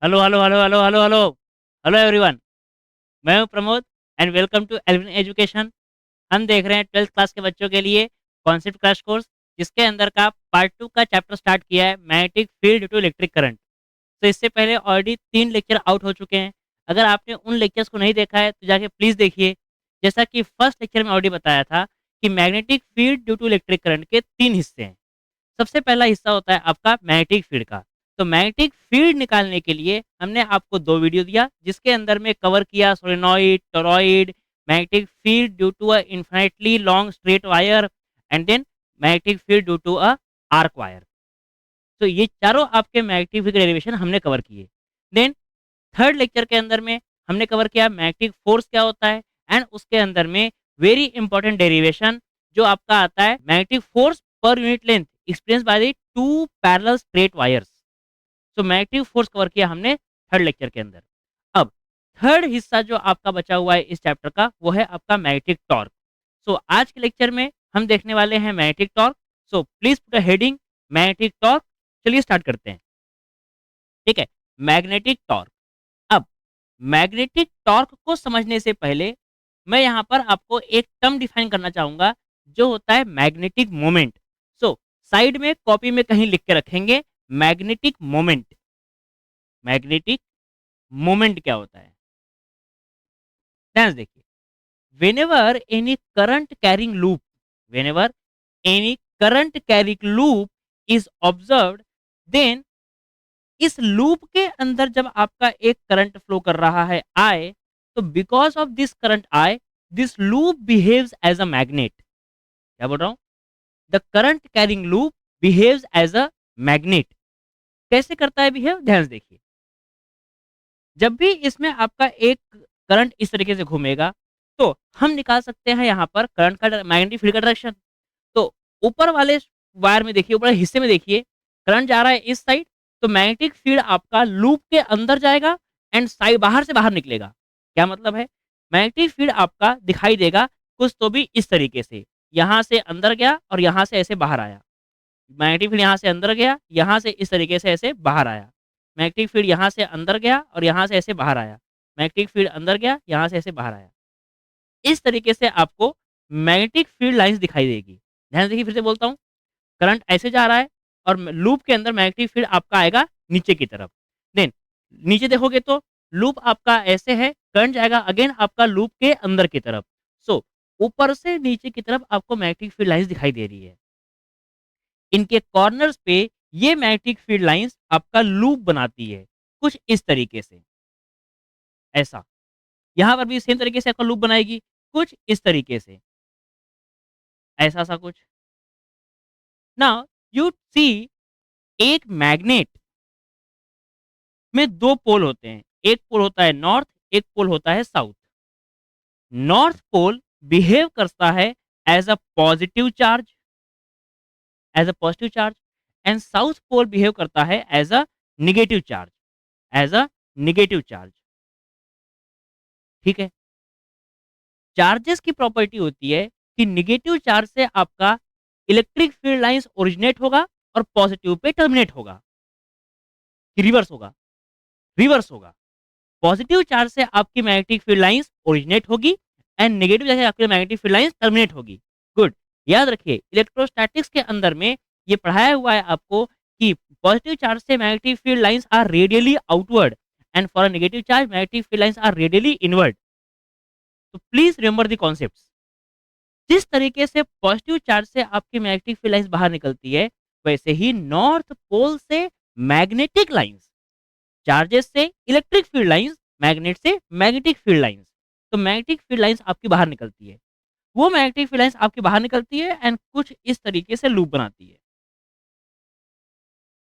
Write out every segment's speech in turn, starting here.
Hello hello hello hello hello hello hello everyone. मैं हूं Pramod and welcome to Elvin Education. हम देख रहे हैं 12th क्लास के बच्चों के लिए कॉन्सेप्ट क्रैश कोर्स, जिसके अंदर का पार्ट 2 का चैप्टर स्टार्ट किया है, magnetic field due to electric current. तो इससे पहले ऑलरेडी 3 लेक्चर आउट हो चुके हैं। अगर आपने उन लेक्चर्स को नहीं देखा है तो जाके प्लीज़ देखिए। जैसा कि फर्स्ट लेक्चर में ऑलरेडी बताया था कि magnetic field due to electric current के 3 हिस्से हैं। सबसे पहला हिस्सा होता है आपका मैग्नेटिक फील्ड का। तो मैग्नेटिक फील्ड निकालने के लिए हमने आपको 2 वीडियो दिया, जिसके अंदर में कवर किया solenoid, toroid, magnetic field due to a infinitely long straight wire and then magnetic field due to a arc wire. तो ये चारों आपके मैग्नेटिक फील्ड डेरिवेशन हमने कवर किए। देन थर्ड लेक्चर के अंदर में हमने कवर किया मैग्नेटिक फोर्स क्या होता है, एंड उसके अंदर में वेरी इंपॉर्टेंट डेरिवेशन जो आपका आता है magnetic force per unit length experience by the 2 parallel straight wires. तो मैग्नेटिक फोर्स कवर किया हमने थर्ड लेक्चर के अंदर। अब थर्ड हिस्सा जो आपका बचा हुआ है इस चैप्टर का, वो है आपका मैग्नेटिक टॉर्क। सो आज के लेक्चर में हम देखने वाले हैं magnetic torque. So please put a heading magnetic torque. चलिए स्टार्ट करते हैं। ठीक है, मैग्नेटिक टॉर्क। अब मैग्नेटिक टॉर्क को समझने से पहले मैं यहाँ पर आपको एक टर्म डिफाइन करना चाहूंगा, जो होता है मैग्नेटिक मोमेंट। सो साइड में कॉपी में कहीं लिख के रखेंगे मैग्नेटिक मोमेंट। मैग्नेटिक मोमेंट क्या होता है, ध्यान से देखिए। Whenever any current carrying loop, whenever any current carrying loop is observed, then इस लूप के अंदर जब आपका एक करंट फ्लो कर रहा है आई, तो because of this current I, this loop behaves as a magnet. क्या बोल रहा हूं? The current carrying loop behaves as a magnet. कैसे करता है बिहेव, ध्यान से देखिए। जब भी इसमें आपका एक करंट इस तरीके से घूमेगा, तो हम निकाल सकते हैं यहाँ पर करंट का मैग्नेटिक फील्ड का डायरेक्शन। तो ऊपर वाले वायर में देखिए, ऊपर वाले हिस्से में देखिए, करंट जा रहा है इस साइड, तो मैग्नेटिक फील्ड आपका लूप के अंदर जाएगा एंड साइड बाहर से बाहर निकलेगा। क्या मतलब है? मैग्नेटिक फील्ड आपका दिखाई देगा कुछ तो भी इस तरीके से, यहाँ से अंदर गया और यहाँ से ऐसे बाहर आया। मैग्नेटिक फील्ड यहाँ से अंदर गया, यहाँ से इस तरीके से ऐसे बाहर आया। मैग्नेटिक फील्ड यहाँ से अंदर गया और यहाँ से ऐसे बाहर आया। मैग्नेटिक फील्ड अंदर गया, यहाँ से ऐसे बाहर आया। इस तरीके से आपको मैग्नेटिक फील्ड लाइंस दिखाई देगी। ध्यान से देखिए, फिर से बोलता हूँ। करंट ऐसे जा रहा है और लूप के अंदर मैग्नेटिक फील्ड आपका आएगा नीचे की तरफ। देन नीचे देखोगे तो लूप आपका ऐसे है, करंट जाएगा अगेन आपका लूप के अंदर की तरफ। सो ऊपर से नीचे की तरफ आपको मैग्नेटिक फील्ड लाइंस दिखाई दे रही है। इनके कॉर्नर्स पे ये मैग्नेटिक फील्ड लाइंस आपका लूप बनाती है कुछ इस तरीके से, ऐसा। यहाँ पर भी सेम तरीके से आपका लूप बनाएगी कुछ इस तरीके से, ऐसा सा कुछ। नाउ यू सी, एक मैग्नेट में 2 पोल होते हैं। एक पोल होता है नॉर्थ, एक पोल होता है साउथ। नॉर्थ पोल बिहेव करता है as a positive charge, as a positive charge, and south pole behave करता है as a negative charge, as a negative charge. ठीक है। चार्जेस की प्रॉपर्टी होती है कि निगेटिव चार्ज से आपका इलेक्ट्रिक फील्ड लाइंस ओरिजिनेट होगा और पॉजिटिव पे टर्मिनेट होगा, कि रिवर्स होगा, रिवर्स होगा। पॉजिटिव चार्ज से आपकी मैग्नेटिक फील्ड लाइंस ओरिजिनेट होगी एंड नेगेटिव चार्ज से आपकी मैग्नेटिक फील्ड लाइंस टर्मिनेट होगी। गुड। याद रखिए, इलेक्ट्रोस्टैटिक्स के अंदर में ये पढ़ाया हुआ है आपको कि पॉजिटिव चार्ज से magnetic field lines are radially outward and for a negative charge magnetic field lines are radially inward. तो प्लीज रिमेंबर द कॉन्सेप्ट। जिस तरीके से पॉजिटिव चार्ज से आपकी मैग्नेटिक फील्ड लाइंस बाहर निकलती है, वैसे ही नॉर्थ पोल से मैग्नेटिक लाइंस, चार्जेस से इलेक्ट्रिक फील्ड लाइंस, मैग्नेट से मैग्नेटिक फील्ड लाइंस। तो मैग्नेटिक फील्ड लाइंस आपकी बाहर निकलती है, वो मैग्नेटिक फील्ड लाइंस आपकी बाहर निकलती है एंड कुछ इस तरीके से लूप बनाती है।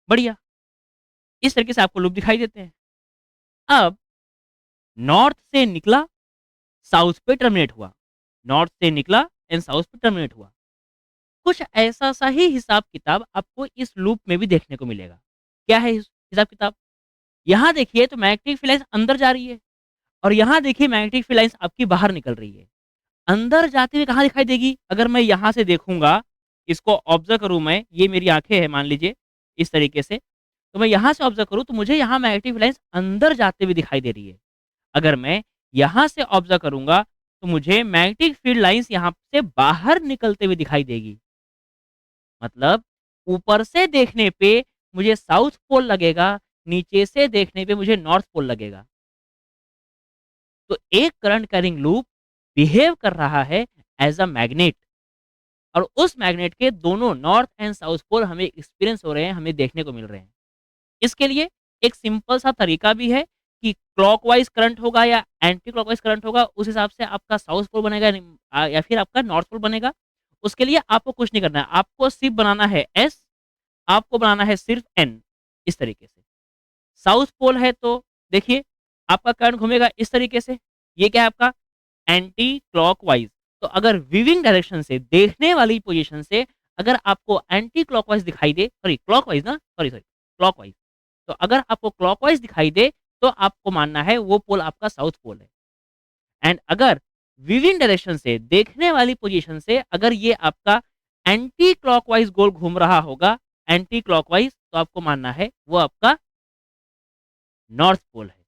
बढ़िया। इस तरीके से आपको लूप दिखाई देते हैं। अब नॉर्थ से निकला, साउथ पे टर्मिनेट हुआ, नॉर्थ से निकला एंड साउथ पे टर्मिनेट हुआ। कुछ ऐसा सा ही हिसाब किताब आपको इस लूप में भी देखने को मिलेगा। क्या है हिसाब किताब? यहाँ देखिए तो मैग्नेटिक फील्ड लाइंस अंदर जा रही है और यहाँ देखिए मैग्नेटिक फील्ड लाइंस आपकी बाहर निकल रही है। अंदर जाते हुए कहाँ दिखाई देगी? अगर मैं यहाँ से देखूंगा, इसको ऑब्जर्व करूँ मैं, ये मेरी आंखें हैं मान लीजिए, इस तरीके से, तो मैं यहाँ से ऑब्जर्व करूँ तो मुझे यहाँ मैग्नेटिक फील्ड लाइंस अंदर जाते हुए दिखाई दे रही है। अगर मैं यहाँ से ऑब्जर्व करूँगा तो मुझे मैग्नेटिक फील्ड लाइंस यहाँ से बाहर निकलते हुए दिखाई देगी। मतलब ऊपर से देखने पे मुझे साउथ पोल लगेगा, नीचे से देखने पे मुझे नॉर्थ पोल लगेगा। तो एक करंट कैरिंग लूप बिहेव कर रहा है एज़ अ मैग्नेट, और उस मैग्नेट के दोनों नॉर्थ एंड साउथ पोल हमें एक्सपीरियंस हो रहे हैं, हमें देखने को मिल रहे हैं। इसके लिए एक सिंपल सा तरीका भी है कि क्लॉकवाइज करंट होगा या एंटी क्लॉकवाइज करंट होगा, उस हिसाब से आपका साउथ पोल बनेगा या फिर आपका नॉर्थ पोल बनेगा। उसके लिए आपको कुछ नहीं करना है, आपको सिर्फ बनाना है एस, आपको बनाना है सिर्फ एन, इस तरीके से। साउथ पोल है तो देखिए आपका करंट घूमेगा इस तरीके से, ये क्या है आपका एंटी क्लॉकवाइज। तो अगर वीविंग डायरेक्शन से, देखने वाली पोजीशन से अगर आपको एंटी क्लॉकवाइज दिखाई दे, सॉरी क्लॉकवाइज ना, सॉरी सॉरी क्लॉकवाइज, तो अगर आपको क्लॉकवाइज दिखाई दे तो आपको मानना है वो पोल आपका साउथ पोल है। एंड अगर विविंग डायरेक्शन से, देखने वाली पोजीशन से अगर ये आपका एंटी क्लॉकवाइज गोल घूम रहा होगा, एंटी क्लॉकवाइज, तो आपको मानना है वो आपका नॉर्थ पोल है।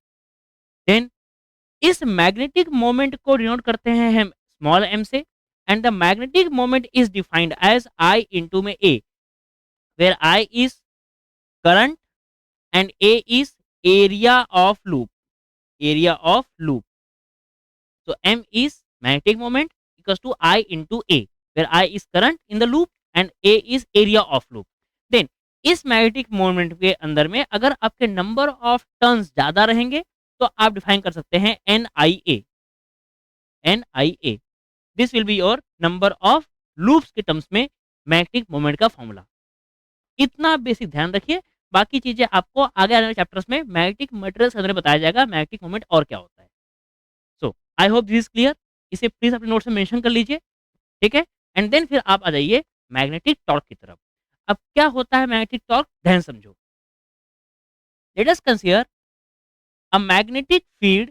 देन इस मैग्नेटिक मोमेंट को डिनोट करते हैं हम स्मॉल m से, and the magnetic moment is defined as I into में A, where I is current and A is area of loop, area of loop. So M is magnetic moment equals to I into A, where I is current in the loop and A is area of loop. Then इस magnetic moment के अंदर में अगर आपके number of turns ज्यादा रहेंगे तो आप डिफाइन कर सकते हैं NIA, NIA। This will be your number of loops के टर्म्स में मैग्नेटिक मोमेंट का फॉर्मूला। इतना बेसिक ध्यान रखिए, बाकी चीजें आपको आगे आने वाले चैप्टर्स में मैग्नेटिक मटेरियल्स के अंदर बताया जाएगा, मैग्नेटिक मोमेंट और क्या होता है। So I hope this is clear. इसे प्लीज अपने नोट्स में मेंशन कर लीजिए, ठीक है। एंड देन फिर आप आ जाइए मैग्नेटिक टॉर्क की तरफ। अब क्या होता है मैग्नेटिक टॉर्क, ध्यान समझो। Let us consider a magnetic field,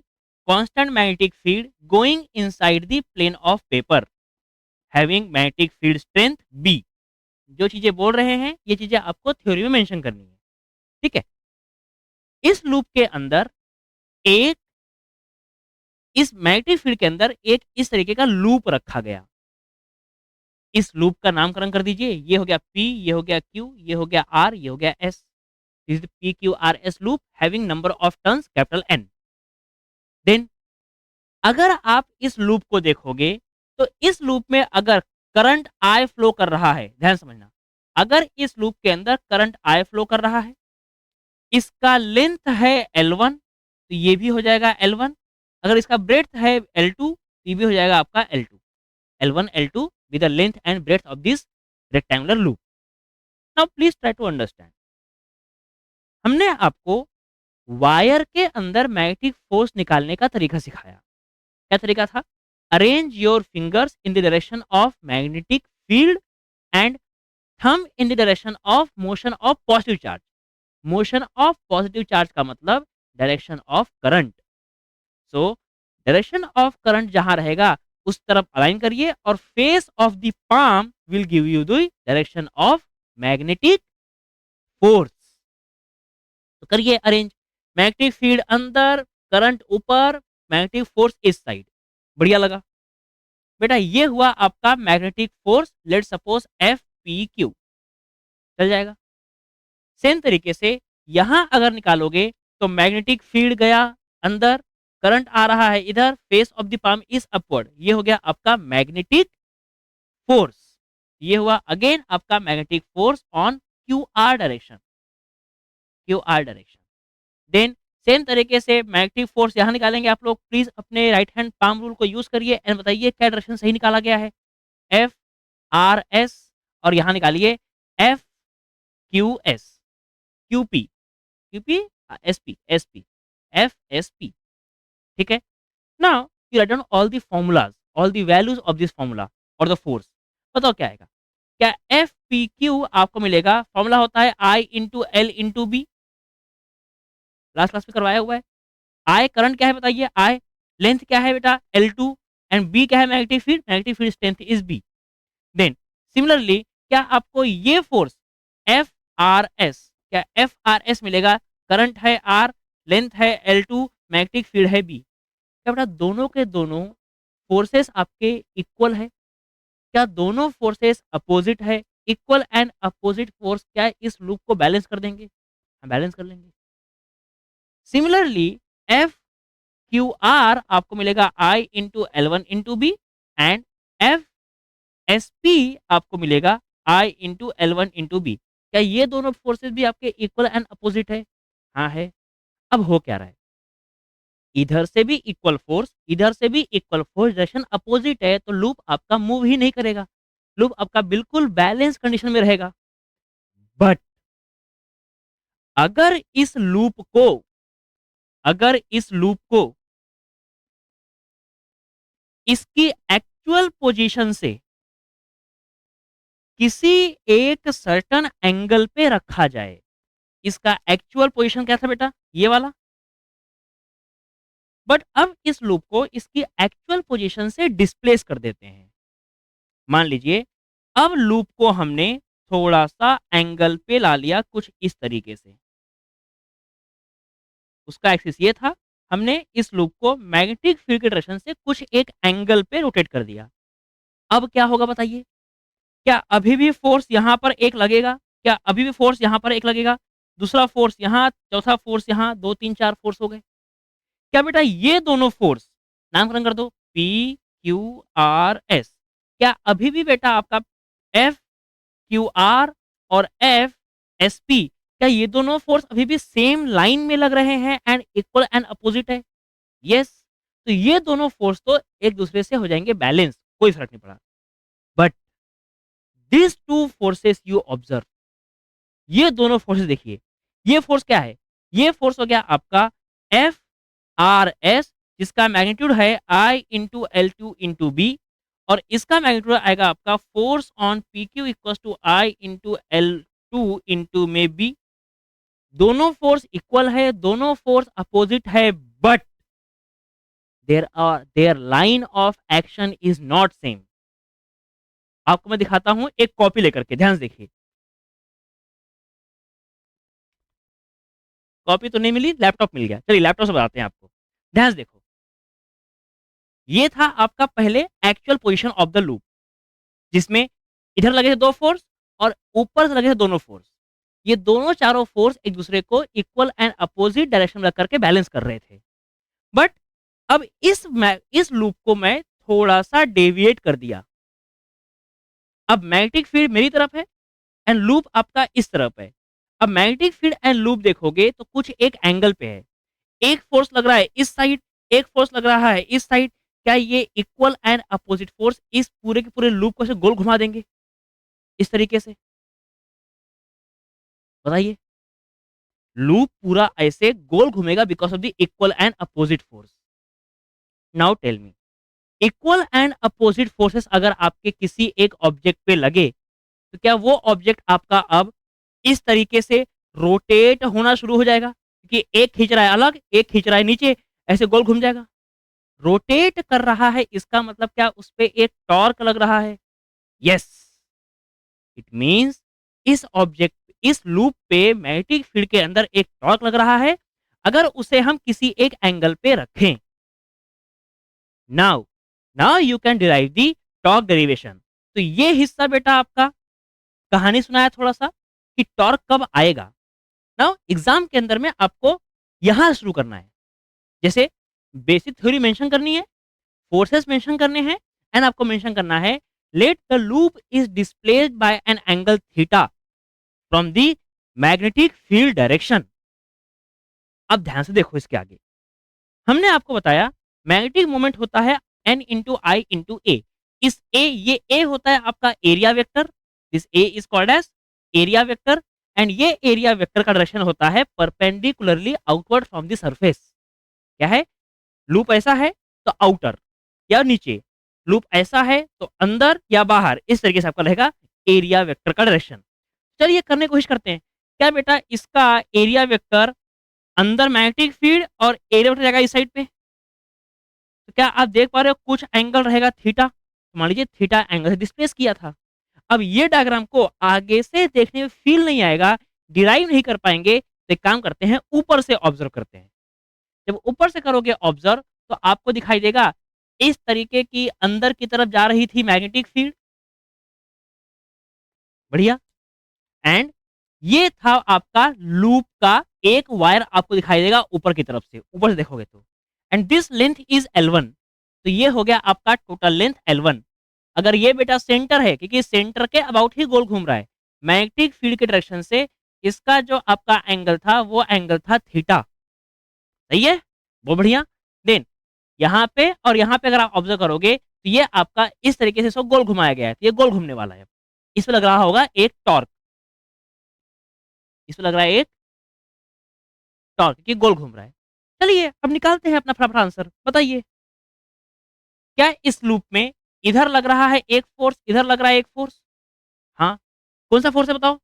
constant magnetic field going inside the plane of paper having magnetic field strength B। जो चीजें बोल रहे हैं ये चीजें आपको थ्योरी में मेंशन करनी है, ठीक है। इस लूप के अंदर एक, इस मैग्नेटिक फील्ड के अंदर एक इस तरीके का लूप रखा गया। इस लूप का नामकरण कर दीजिए, ये हो गया P, ये हो गया Q, ये हो गया R, ये हो गया S। This is PQRS loop having number of turns capital N। Then अगर आप इस लूप को देखोगे तो इस लूप में अगर करंट I फ्लो कर रहा है, ध्यान समझना, अगर इस लूप के अंदर करंट I फ्लो कर रहा है, इसका लेंथ है L1, तो ये भी हो जाएगा L1। अगर इसका ब्रेड्थ है L2, तो ये भी हो जाएगा आपका L2। L1 L2 with the length and breadth of this rectangular loop। Now please try to understand। हमने आपको वायर के अंदर मैग्नेटिक फोर्स निकालने का तरीका सिखाया। क्या तरीका था? Arrange your fingers in the direction of magnetic field and thumb in the direction of motion of positive charge. Motion of positive charge का मतलब direction of current. So direction of current जहां रहेगा उस तरफ अलाइन करिए, और face of the palm will give you the direction of magnetic force. तो करिए अरेंज, मैग्नेटिक फील्ड अंदर, करंट ऊपर, मैग्नेटिक फोर्स इस साइड। बढ़िया लगा बेटा, ये हुआ आपका magnetic force. Let suppose FPQ, चल जाएगा। सेम तरीके से यहां अगर निकालोगे तो मैग्नेटिक फील्ड गया अंदर, करंट आ रहा है इधर, face of the palm is upward, ये हो गया आपका मैग्नेटिक फोर्स। ये हुआ अगेन आपका magnetic force on QR direction, QR direction. Then same तरीके से मैग्नेटिक फोर्स यहां निकालेंगे आप लोग। प्लीज अपने राइट हैंड पाम रूल को यूज करिए एंड बताइए क्या डायरेक्शन सही निकाला गया है। FRS, और यहां निकालिए FQS, QP, QP, SP, SP, FSP, ठीक है। Now you write down all the formulas, all the values of this formula और द फोर्स। बताओ क्या आएगा। क्या FPQ आपको मिलेगा, फॉर्मूला होता है I into L into B, last class में करवाया हुआ है। I करंट क्या है बताइए, I लेंथ क्या है बेटा L2, एंड B क्या है magnetic field, magnetic field strength is B। Then similarly क्या आपको ये फोर्स FRS क्या एफ आर एस मिलेगा, करंट है आर, लेंथ है L2, मैग्नेटिक फील्ड है बी। क्या बेटा दोनों के दोनों फोर्सेस आपके इक्वल है? क्या दोनों फोर्सेस अपोजिट है? इक्वल एंड अपोजिट फोर्स क्या इस लूप को बैलेंस कर देंगे? हम बैलेंस कर लेंगे। सिमिलरली एफ क्यू आर आपको मिलेगा I into L one into B, and F S P आपको मिलेगा I into L one into B. क्या ये दोनों फोर्सेस भी आपके इक्वल एंड अपोजिट है? हाँ है। अब हो क्या रहा है, इधर से भी इक्वल फोर्स, इधर से भी इक्वल फोर्स, डायरेक्शन अपोजिट है, तो लूप आपका मूव ही नहीं करेगा, लूप आपका बिल्कुल बैलेंस कंडीशन में रहेगा। बट अगर इस लूप को, अगर इस लूप को इसकी एक्चुअल पोजीशन से किसी एक सर्टन एंगल पे रखा जाए, इसका एक्चुअल पोजीशन क्या था बेटा, ये वाला। बट अब इस लूप को इसकी एक्चुअल पोजीशन से डिस्प्लेस कर देते हैं। मान लीजिए अब लूप को हमने थोड़ा सा एंगल पे ला लिया कुछ इस तरीके से, उसका एक्सिस ये था, हमने इस लूप को मैग्नेटिक फील्ड के डायरेक्शन से कुछ एक एंगल पे रोटेट कर दिया। अब क्या होगा बताइए, क्या अभी भी फोर्स यहाँ पर एक लगेगा? क्या अभी भी फोर्स यहाँ पर एक लगेगा? दूसरा फोर्स यहाँ, चौथा फोर्स यहाँ, 2 3 4 फोर्स हो गए। क्या बेटा ये दोनों फोर्स, नामकरण कर दो पी क्यू आर एस, क्या अभी भी बेटा आपका एफ क्यू आर और एफ एस पी, क्या ये दोनों फोर्स अभी भी सेम लाइन में लग रहे हैं एंड इक्वल एंड अपोजिट है? यस। तो ये दोनों फोर्स तो एक दूसरे से हो जाएंगे बैलेंस, कोई फर्क नहीं पड़ा। But this two forces you observe, ये दोनों फोर्सेस देखिए, ये फोर्स क्या है, ये फोर्स हो गया आपका एफ आर एस, जिसका मैग्नीट्यूड है I into L two into B, और इसका मैग्नीट्यूड आएगा आपका force on P Q equal to I into L two into में बी। दोनों फोर्स इक्वल है, दोनों फोर्स अपोजिट है, but there line of action is not same. आपको मैं दिखाता हूं एक कॉपी लेकर के, ध्यान से देखिए। कॉपी तो नहीं मिली, लैपटॉप मिल गया, चलिए लैपटॉप से बताते हैं आपको। ध्यान से देखो, ये था आपका पहले actual position of the loop, जिसमें इधर लगे थे दो फोर्स और ऊपर से लगे थे दोनों फोर्स। ये दोनों चारों फोर्स एक दूसरे को इक्वल एंड अपोजिट डायरेक्शन में रख करके बैलेंस कर रहे थे। बट अब इस लूप को मैं थोड़ा सा डेविएट कर दिया। अब मैग्नेटिक फील्ड मेरी तरफ है एंड लूप आपका इस तरफ है। अब मैग्नेटिक फील्ड एंड लूप देखोगे तो कुछ एक एंगल पे है, एक फोर्स लग रहा है इस साइड, एक फोर्स लग रहा है इस साइड। क्या ये इक्वल एंड अपोजिट फोर्स इस पूरे के पूरे लूप को ऐसे गोल घुमा देंगे इस तरीके से? बताइए, लूप पूरा ऐसे गोल घूमेगा because of the equal and opposite force. Now tell me, equal and opposite forces अगर आपके किसी एक ऑब्जेक्ट पे लगे, तो क्या वो ऑब्जेक्ट आपका अब इस तरीके से रोटेट होना शुरू हो जाएगा? कि एक खींच रहा है अलग, एक खींच रहा है नीचे, ऐसे गोल घूम जाएगा। रोटेट कर रहा है इसका मतलब क्या, उस पे एक टॉर्क लग रहा है। यस, इट मींस इस ऑब्जेक्ट, इस लूप पे मैग्नेटिक फील्ड के अंदर एक टॉर्क लग रहा है, अगर उसे हम किसी एक एंगल पे रखें। Now now you can derive the torque derivation. तो ये हिस्सा बेटा आपका कहानी सुनाया थोड़ा सा कि टॉर्क कब आएगा। नाउ एग्जाम के अंदर में आपको यहां शुरू करना है, जैसे बेसिक थ्योरी मेंशन करनी है, फोर्सेस मेंशन करने हैं, एंड आपको मेंशन करना है let the loop is displaced by an angle theta from the magnetic field direction. अब ध्यान से देखो इसके आगे, हमने आपको बताया मैग्नेटिक मोमेंट होता है n into I into A. इस ए, ये ए होता है आपका area vector, this A is called as area vector, and ये एरिया वेक्टर का डायरेक्शन होता है perpendicularly outward from the surface. क्या है, लूप ऐसा है तो आउटर या नीचे, लूप ऐसा है तो अंदर या बाहर, इस तरीके से आपका रहेगा एरिया वेक्टर का डायरेक्शन। चलिए करने की कोशिश करते हैं। क्या बेटा इसका एरिया वेक्टर अंदर मैग्नेटिक फील्ड और एरिया वेक्टर रहेगा इस साइड पे, तो क्या आप देख पा रहे हो कुछ एंगल रहेगा थीटा, तो मान लीजिए थीटा एंगल से डिस्प्लेस किया था। अब ये डायग्राम को आगे से देखने में फील नहीं आएगा डिराइव नहीं कर पाएंगे तो एक काम करते हैं, ऊपर से ऑब्जर्व करते हैं। जब ऊपर से करोगे ऑब्जर्व तो आपको दिखाई देगा इस तरीके की अंदर की तरफ जा रही थी मैग्नेटिक फील्ड। बढ़िया। एंड ये था आपका लूप का एक वायर, आपको दिखाई देगा ऊपर की तरफ से, ऊपर से देखोगे तो। And this length is L1, तो ये हो गया आपका टोटल लेंथ L1। अगर ये बेटा सेंटर है, क्योंकि सेंटर के अबाउट ही गोल घूम रहा है मैग्नेटिक फील्ड के डायरेक्शन से, इसका जो आपका एंगल था वो एंगल था थीटा। सही है, बहुत बढ़िया। देन यहाँ पे और यहाँ पे अगर आप ऑब्जर्व करोगे तो ये आपका इस तरीके से इसको गोल घुमाया गया है, तो ये गोल घूमने वाला है। इस पे लग रहा होगा एक टॉर्क, इस पे लग रहा है एक टॉर्क कि गोल घूम रहा है। चलिए अब निकालते हैं अपना फटाफट आंसर, बताइए क्या इस लूप में इधर लग रहा है एक फोर्स, इधर लग रहा है एक फोर्स? हाँ, कौन सा फोर्स है बताओ?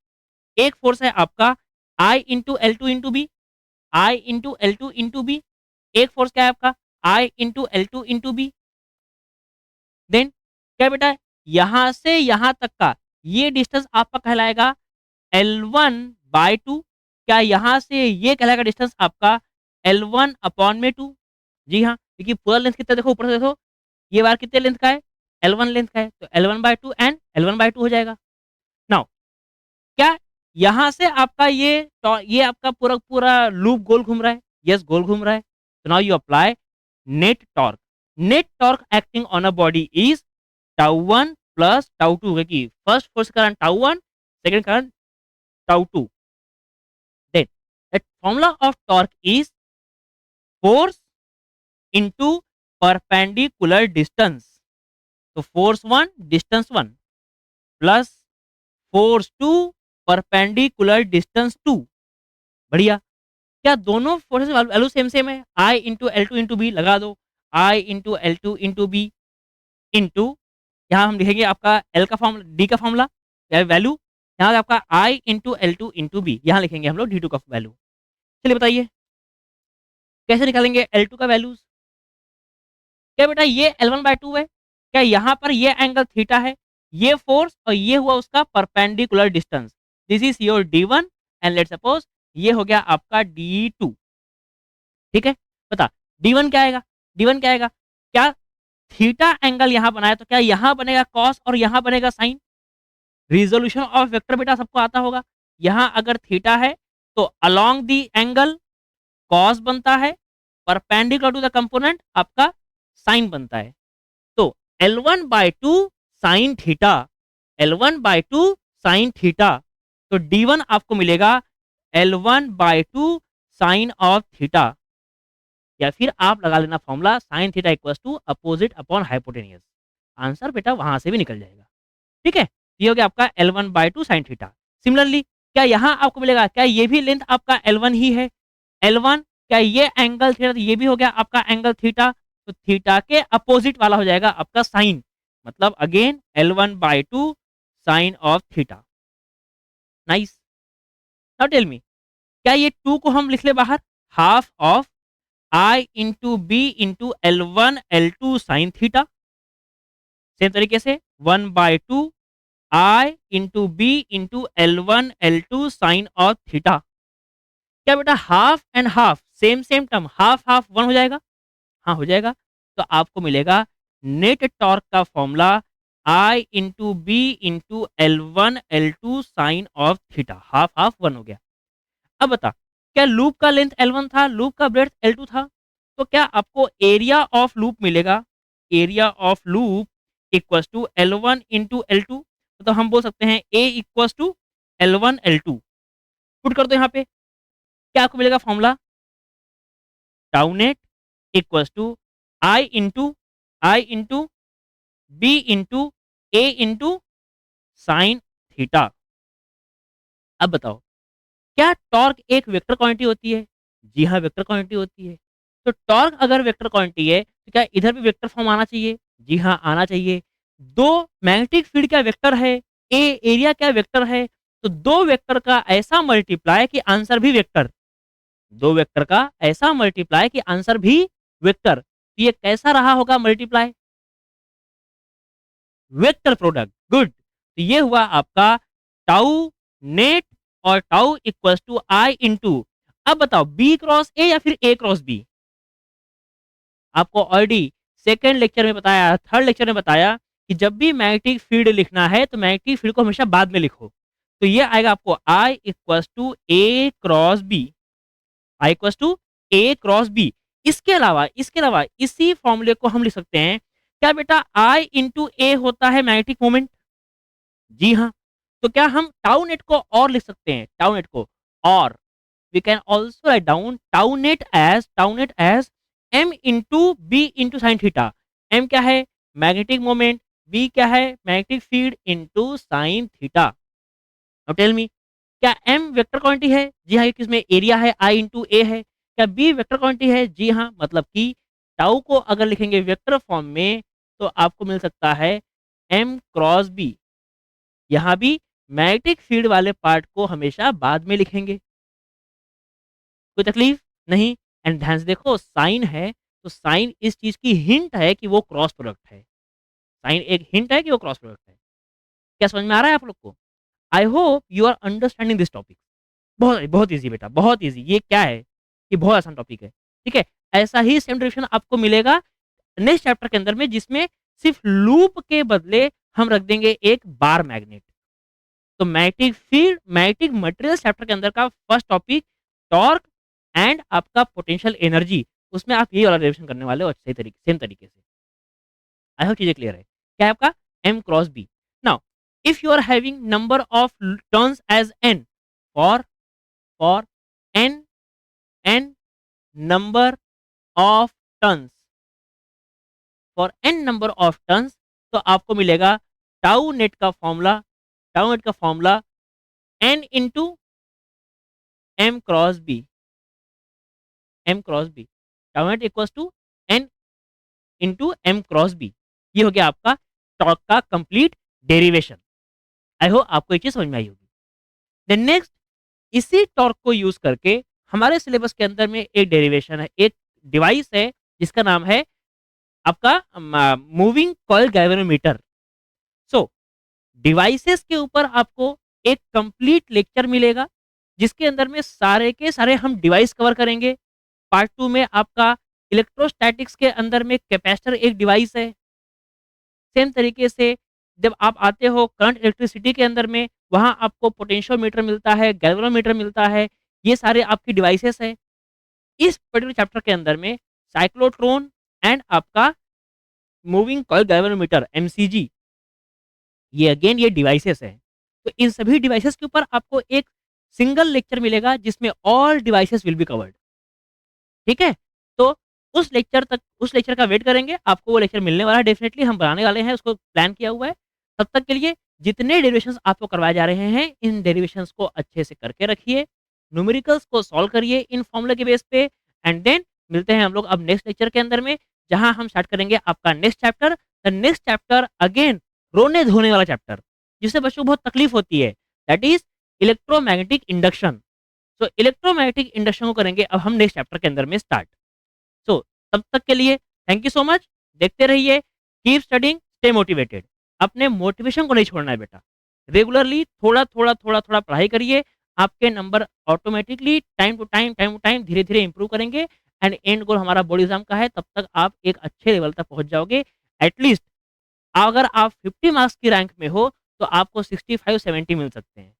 एक फोर्स है आपका I into L two into B, I into L two into B. एक फोर्स क्या है आपका I into L two into B. Then क्या बेटा, यहां से यहां तक का ये डिस्टेंस आपका कहलाएगा L1/2। क्या यहाँ से ये कहलाएगा डिस्टेंस आपका L1/2? जी हाँ, क्योंकि पूरा लेंथ कितना देखो, ऊपर से देखो ये वायर कितने लेंथ का है, L1 लेंथ का है, तो L1/2 एंड L1/2 हो जाएगा। नाउ क्या यहाँ से आपका ये आपका पूरा पूरा लूप गोल घूम रहा है? यस, गोल घूम रहा है। तो now you apply net torque. Net torque acting on a body is τ1 plus τ2, क्योंकि first force current τ1, second current τ2। Then that formula of torque is force into perpendicular distance. तो force 1 distance 1 plus force 2 perpendicular distance 2। बढ़िया। क्या दोनों forces value same same है? I into L two into B लगा दो, I into L two into B into, यहाँ हम लिखेंगे आपका एल का फॉर्मूला, डी का फॉर्मूला वैल्यू, यहाँ आपका I into L two into B, यहाँ लिखेंगे हम लोग D2 का वैल्यू। चलिए बताइए कैसे निकालेंगे L2 का वैल्यूज? क्या बेटा ये L1/2 है, क्या यहाँ पर ये एंगल थीटा है, ये फोर्स और ये हुआ उसका perpendicular distance, this is your D1 and let's suppose ये हो गया आपका D2। ठीक है, बता D1 क्या आएगा? D1 क्या आएगा? क्या थीटा एंगल यहाँ बनाया तो क्या यहाँ बनेगा कॉस और यहाँ बनेगा साइन? रिजोल्यूशन ऑफ वेक्टर बेटा सबको आता होगा। यहाँ अगर थीटा है तो अलोंग दी एंगल कॉस बनता है, परपेंडिकुलर टू द कंपोनेंट आपका साइन बनता है। तो L1/2 sine theta, L1/2 sine theta, तो D1 आपको मिलेगा L1/2 साइन ऑफ थीटा, या फिर आप लगा लेना formula sine theta equals to opposite upon hypotenuse. Answer बेटा वहां से भी निकल जाएगा। ठीक है, ये हो गया आपका L1/2 साइन थीटा। सिमिलरली क्या यहाँ आपको मिलेगा, क्या ये भी लेंथ आपका L1 ही है? L1 क्या ये एंगल थीटा, तो ये भी हो गया आपका एंगल थीटा, तो थीटा के अपोजिट वाला हो जाएगा आपका साइन, मतलब again L1/2 sine of theta. Nice. Now tell me क्या ये 2 को हम लिख ले बाहर, half of I into B into L1/L2 sine theta. Same तरीके से 1/2 I into B into L1/L2 sine of theta. क्या बेटा half and half same same term, half half 1 हो जाएगा? हाँ हो जाएगा। तो आपको मिलेगा नेट टॉर्क का formula I into B into L1/L2 sine of theta, half half 1 हो गया। अब बता क्या लूप का लेंथ L1 था, लूप का ब्रेड्थ L2 था, तो क्या आपको एरिया ऑफ लूप मिलेगा, area of loop equals to L1 into L2, तो हम बोल सकते हैं A equals to L1/L2। Put कर दो यहाँ पे, क्या आपको मिलेगा formula, tau net equals to I into B into A into sine theta. अब बताओ क्या टॉर्क एक वेक्टर क्वांटिटी होती है? जी हाँ, वेक्टर क्वांटिटी होती है। तो टॉर्क अगर वेक्टर क्वांटिटी है तो क्या इधर भी वेक्टर फॉर्म आना चाहिए? जी हाँ आना चाहिए। दो मैग्नेटिक फील्ड क्या वेक्टर है, ए एरिया क्या वेक्टर है, तो दो वेक्टर का ऐसा मल्टीप्लाई कि आंसर भी वेक्टर, दो वेक्टर का ऐसा मल्टीप्लाई कि आंसर भी वेक्टर। तो ये कैसा रहा होगा मल्टीप्लाई? Vector product. गुड। तो ये हुआ आपका टाउ नेट और tau equals to I into, अब बताओ बी क्रॉस ए या फिर ए क्रॉस बी। आपको ऑलरेडी सेकेंड लेक्चर में बताया, थर्ड लेक्चर में बताया कि जब भी मैग्नेटिक फील्ड लिखना है तो मैग्नेटिक फील्ड को हमेशा बाद में लिखो। तो ये आएगा आपको I equals to A cross B, I equals to A cross B. इसके अलावा इसी फॉर्मूले को हम लिख सकते हैं, क्या बेटा आई इंटू ए होता है मैग्नेटिक मोमेंट? जी हाँ। तो क्या हम टाउ नेट को और लिख सकते हैं, टाउ नेट को, और we can also write down tau net as m into b into sin theta। m क्या है? Magnetic moment. b क्या है? Magnetic field into sin theta. Now tell me, क्या m वेक्टर क्वांटिटी है? जी हाँ, किसमें एरिया है, i इंटू ए है। क्या b वेक्टर क्वांटिटी है? जी हाँ, मतलब कि टाउ को अगर लिखेंगे वेक्टर फॉर्म में तो आपको मिल सकता है m क्रॉस b। यहाँ भी मैग्नेटिक फील्ड वाले पार्ट को हमेशा बाद में लिखेंगे, कोई तकलीफ नहीं। एंड ध्यान से देखो, साइन है तो साइन इस चीज की हिंट है कि वो क्रॉस प्रोडक्ट है। साइन एक हिंट है कि वो क्रॉस प्रोडक्ट है। क्या समझ में आ रहा है आप लोग को? I hope you are understanding this topic. बहुत बहुत ईजी बेटा, बहुत ईजी। ये क्या है कि बहुत आसान टॉपिक है, ठीक है। ऐसा ही सेम डेरिवेशन आपको मिलेगा नेक्स्ट चैप्टर के अंदर में, जिसमें सिर्फ लूप के बदले हम रख देंगे एक बार मैग्नेट। तो magnetic field, magnetic material chapter के अंदर का फर्स्ट टॉपिक टॉर्क एंड आपका पोटेंशियल एनर्जी, उसमें आप ये वाला डेरिवेशन करने वाले हो अच्छे तरीके, सेम तरीके से। आई होप चीजें क्लियर है। क्या है आपका? m cross b। Now if you are having number of turns as n, for for n number of turns, for n number of turns, तो आपको मिलेगा टाउ नेट का फॉर्मूला, टाउ नेट का formula n into m cross b, m cross b, tau net equals to n into m cross b। ये हो गया आपका torque का कंप्लीट डेरिवेशन। आई होप आपको ये चीज समझ में आई होगी। देन नेक्स्ट, इसी टॉर्क को यूज करके हमारे सिलेबस के अंदर में एक डेरिवेशन है, एक डिवाइस है जिसका नाम है आपका मूविंग कॉइल गैल्वेनोमीटर। सो डिवाइसेस के ऊपर आपको एक कंप्लीट लेक्चर मिलेगा, जिसके अंदर में सारे के सारे हम डिवाइस कवर करेंगे। पार्ट 2 में आपका इलेक्ट्रोस्टैटिक्स के अंदर में कैपेसिटर एक डिवाइस है। सेम तरीके से जब आप आते हो करंट इलेक्ट्रिसिटी के अंदर में, वहाँ आपको पोटेंशियोमीटर मिलता है, गैल्वेनोमीटर मिलता है। ये सारे आपकी डिवाइसेस हैं। इस पर्टिकुलर चैप्टर के अंदर में साइक्लोट्रॉन एंड आपका मूविंग कॉइल गैल्वेनोमीटर एमसीजी, ये अगेन ये डिवाइसेस हैं। तो इन सभी डिवाइसेस के ऊपर आपको एक सिंगल लेक्चर मिलेगा जिसमें all devices will be covered, ठीक है। तो उस लेक्चर का वेट करेंगे, आपको वो लेक्चर मिलने वाला है, डेफिनेटली हम बनाने वाले हैं, उसको प्लान किया हुआ है। तब तक के लिए जितने डेरिवेशंस आपको करवाए जा रहे हैं, इन डेरिवेशंस को अच्छे से करके रखिए, न्यूमेरिकल्स को सॉल्व करिए इन फॉर्मूला के बेस पे। एंड देन मिलते हैं हम लोग अब नेक्स्ट लेक्चर के अंदर में, जहां हम स्टार्ट करेंगे आपका next chapter. The next chapter again रोने धोने वाला चैप्टर, जिससे बच्चों को बहुत तकलीफ होती है, that is electromagnetic induction. So electromagnetic induction को करेंगे अब हम नेक्स्ट चैप्टर के अंदर में स्टार्ट। सो तब तक के लिए थैंक यू सो मच। देखते रहिए, कीप स्टडिंग, स्टे मोटिवेटेड। अपने मोटिवेशन को नहीं छोड़ना है बेटा। रेगुलरली थोड़ा थोड़ा पढ़ाई करिए, आपके number automatically time to time धीरे धीरे इंप्रूव करेंगे। एंड एंड गोल हमारा बोर्ड एग्जाम का है, तब तक आप एक अच्छे लेवल तक पहुंच जाओगे। एटलीस्ट अगर आप 50 मार्क्स की रैंक में हो तो आपको 65-70 मिल सकते हैं,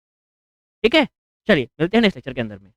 ठीक है। चलिए मिलते हैं नेक्स्ट लेक्चर के अंदर में।